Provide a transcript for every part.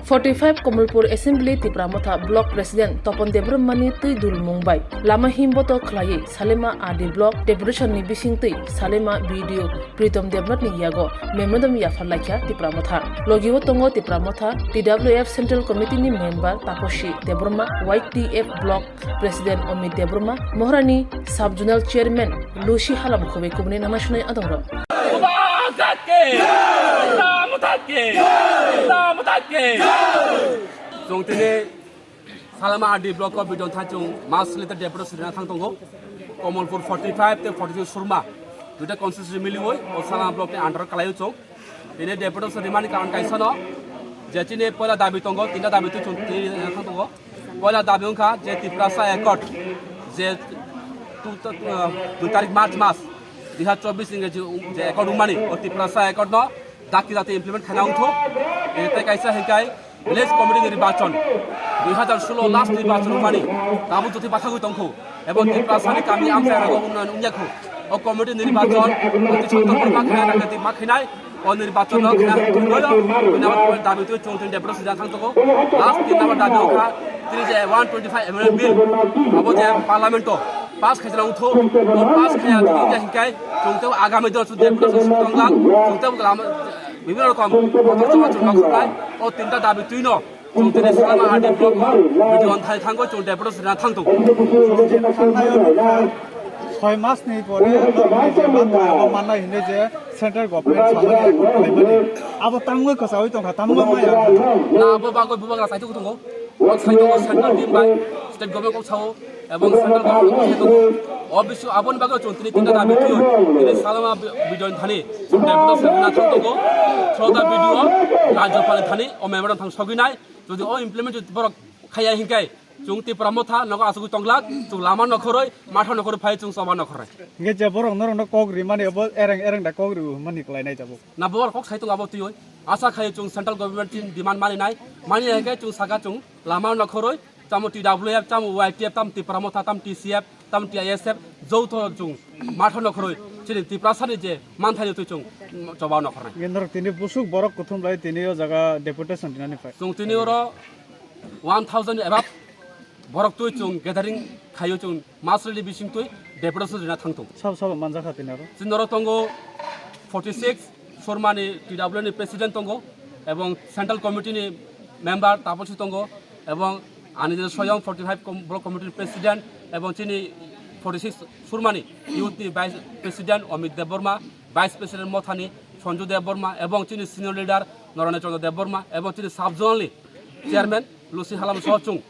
45 Komulpur Assembly TIPRA Motha Block President Topon Bwrwirogni tui dul mungbai lama himboto khlai Salema Adi Block Deputation ni bising tui Salema video Pritom Devnat ni yago memorandum ya phalaikya TIPRA Motha logiwo tongo TIPRA Motha TWF Central Committee ni member Taposhi Debroma YTF Block President Omid Debroma Mohrani Sub-Zonal Chairman Lucy Halam Khobe Kubne Namashnai Adongro Jongtene Salema Adi Blocko bidon thachung Mas Liter Deputation thangtongo Komulpur 45 te 42 Surma duta constituency miliwoi o Salema Block ne under kalayu chong ine Deputation rimani karon kaisano jechine pola dabi tongo tinta dabi tu chung thangtongo pola dabi ongkha je TIPRA sa accord je 2 tarik March mas 2024 inge je accord umani o TIPRA sa accord no daki jate implement khana ungtho ete kaisa hekai village committee নির্বাচন 2016 last নির্বাচন মানে তাবু যদি পাঠাগু তংখো এবং TIPRA Sunny কামি আমসারা উন্নয়ন উন্যাখো ও committee নির্বাচন অতি সত্তর মাখায় রাখতে মাখায় ও নির্বাচন না হলো বিনামত দাবি তো 34 ডেপুটেশন থাকতো লাস্ট তিন নম্বর দাবি ওখা 125 এমএলএ বিল আবো যে পার্লামেন্ট পাস খাইলা উঠো ও পাস খায়া দিকে হিকাই চলতে আগামী দিন ডেপুটেশন তংলাং চলতে বিভিন্ন রকম চলমাই ও তিনটা দাবি তুই ন চলতে সালামা আদি ব্লক ভিডিও অন্থাই থাঙ্গো চল ডেপুটেশন থাকতো 6 মাস নেই পরে মানা হিনে যে সেন্ট্রাল গভর্নমেন্ট সালানি লাইমানি আবো তামগো কসাওই তংখা তামগো মায়া না আবো বাগো বুবাগা সাইতো তংগো ও সাইতো সেন্ট্রাল টিম বাই স্টেট গভর্নমেন্ট কো ছাও এবং সেন্ট্রাল গভর্নমেন্ট কো অবশ্য আবন বাগো চলতে তিনটা দাবি তুই তিনি সালামা ভিডিও থানি ডেপুটেশন না থাকতো থ্রোদা ভিডিও রাজ্যপাল থানি ও মেম্বার থাং সগিনাই যদি ও ইমপ্লিমেন্ট বড় খাইয়া হিংকাই chung TIPRA Motha nago asugu tonglak chung lama nokhoroi matha nokhor phai chung soba nokhore nge je borong norong kogri mani abo ereng da kogri mani klai nai jabo na bor kok saitung abo tuyoi asa khai chung central government tin demand mani nai mani hege chung saga chung lama nokhoroi tamu TWF tamu YTF tam TIPRA Motha tam TCF tam TISF jauto chung matha nokhoroi chini TIPRA sani je manthani tu chung soba nokhore nge norok tini busuk borok kothum lai tini o jaga deputation dinani phai chung tini oro 1000 above borok tui chung gathering khayo chung masreli bising tui deputation dina thangtung sab manja khatin aro sinoro tongo 46 Sormani TWF ni president tongo ebong central committee ni member taposi tongo ebong anide soyong 45 block committee president ebong chini 46 Sormani youth ni vice president Omid Deborma vice president Mothani Sanju Deborma ebong chini senior leader Narane Chandra Deborma ebong chini sub-zonal chairman Lucy Halam Sochung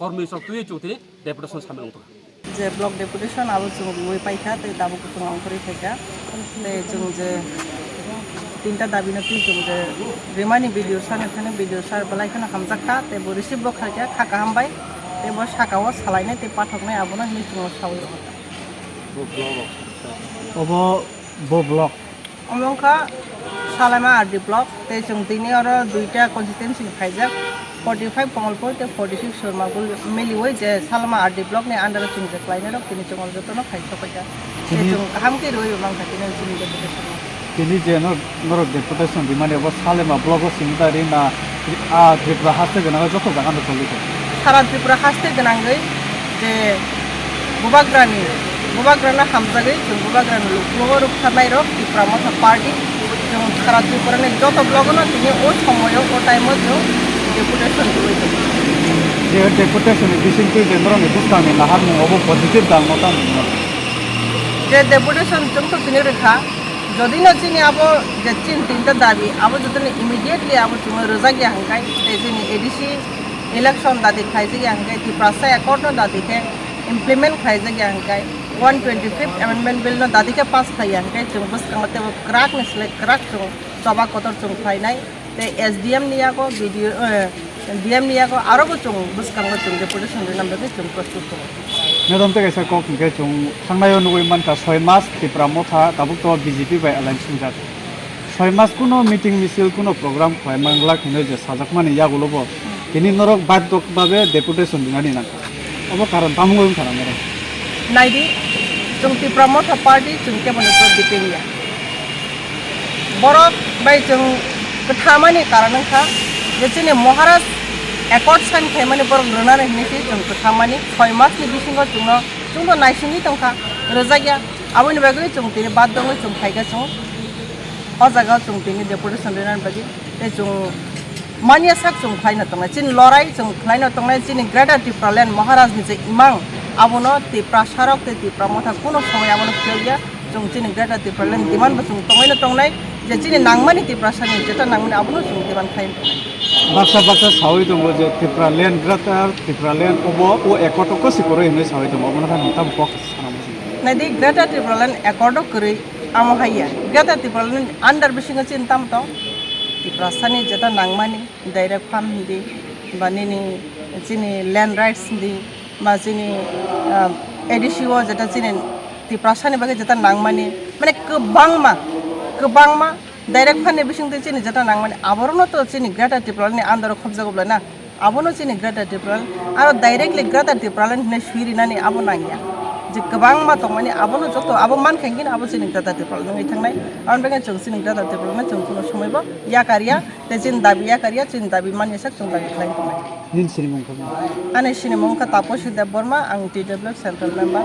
Kormi Soktuyi Chuti Deputation Samung যে block deputation আবো जों ওই পাইখা তে দাবো কুতুং অংকরি থাকা তে जों যে তিনটা দাবি না তুই जों যে রিমানি ভিডিও সানে থানে ভিডিও সার বলাইখানা হামজাখা তে বো রিসিভ ব্লক খাইকা খাকা হামবাই তে বো সাকাও সালাইনে তে পাঠকনাই আবনা নি जों সাউই bo block অমংখা সালামা আদি ব্লক তে जों তিনি আর দুইটা constituency খাইজাক 45 Komulpur te 46 Surma gul meliwoi je Salema Adi Block ne under chung je klaine rok tini chung joto no khai sopaja te chung kaham ke roi mang thakine chini deputation tini je no deputation di mane bo Salema block simta ri na a TIPRA haste gana joto jaga no choli sara TIPRA haste ganangai je bubagrana hamjagai chung bubagrana Rwkha nai rok TIPRA Motha party chung sara TIPRA ne joto block no tini o samoyo o time jo deputation je deputation bising tu jendro ni buskang ni lahar ni obo positive dal mota ni je deputation chung to tini rekha jodi na chini abo je chin tinta dabi abo jotoni immediately abo chung roja gi hangkai te chini ADC election dadi khaije gi hangkai TIPRA sa accord no dadi ke implement khaije gi hangkai 125th amendment bill no dadi ke pass khai hangkai chung buskang te crack ni select crack chung soba kotor chung khai nai te SDM niya ko video DM niya ko aro ko chung buskang ko chung deputation ri number chung prastut ko nedom te kaisa kok ke chung thangnayo nugoi man ka 6 mas TIPRA Motha tabuk to BJP bai alliance sungjat 6 mas kuno meeting misil kuno program khoi mangla khine je sajakmani yagulobo tini norok baddok babe deputation dinani na obo karon tamungoi khara mere naidi chung TIPRA Motha party chung ke bani to dipengya borok bai chung kathamani karanangkha যে চিনি মহারাজ accord sign খাইমানি বরং রোনাनै हिनेसि जों खामानि 6 मासनि बिसिङाव जोंनो नायसिङि दंखा रोजागिया आबोनि बागै जों दिनै बाद दङ जों फायगासिनो अ जायगायाव जों दिनै डेपुटेसन लिरनानै बायदि जों मानिया साक जों फायनो दङ चिन लराय जों खालायनो दङ चिनि ग्रेटार त्रिपुरा लेन्ड महाराजनि जे इमां आबोनो त्रिपुरा सारक त्रिपुरा मथा कोनो समय आबोनो फैया जों चिनि ग्रेटार त्रिपुरा लेन्ड डिमान्ड जों दङैनो दंनाय जे चिनि नांमानि त्रिपुरा सानि जेता नांमानि आबोनो जों डिमान्ड खालायनो दङ बाक्सा सावै दङ जे त्रिपुरा लेन्ड ग्रेटार त्रिपुरा लेन्ड ओ एकर्ड कसे करे हिने सावै दङ मनोथा नोंथां बक सानामो नायदि ग्रेटार त्रिपुरा लेन्ड एकर्ड करै आमो हाया ग्रेटार त्रिपुरा लेन्ड अंडर बिसिङा चिन ताम त त्रिपुरा सानि जेता नांमानि डाइरेक्ट फान हिन्दी बा निनि चिनि लेन्ड राइट्स हिन्दी बा चिनि एडिसिओ जेता चिनि त्रिपुरा सानि बागै जेता नांमानि माने गोबांमा डाइरेक्ट फाननि बिसिंते चिनि जेता नांमानि आबरनो तो चिनि ग्रेटार त्रिपुरा लेन्डनि आन्दाराव खबजा गब्ला ना आबोनो चिनि ग्रेटार त्रिपुरा आरो डाइरेक्टलि ग्रेटार त्रिपुरा लेन्ड हिने सुइरिनानै आबो नांगिया जे गोबांमा दं माने आबोनो जत आबो मानखांगिन आबो चिनि ग्रेटार त्रिपुरा लेन्डनि थांनाय आरो बेगा जों चिनि ग्रेटार त्रिपुरा लेन्ड जों कोनो समयबो याकारिया ते चिन दाबि याकारिया चिन दाबि मानियासक जों दाबि खालायनो दं निन सिनिमुंखौ आने सिनिमुंखा तापसी देब बर्मा आं टिडब्लिउ सेन्ट्रेल मेम्बार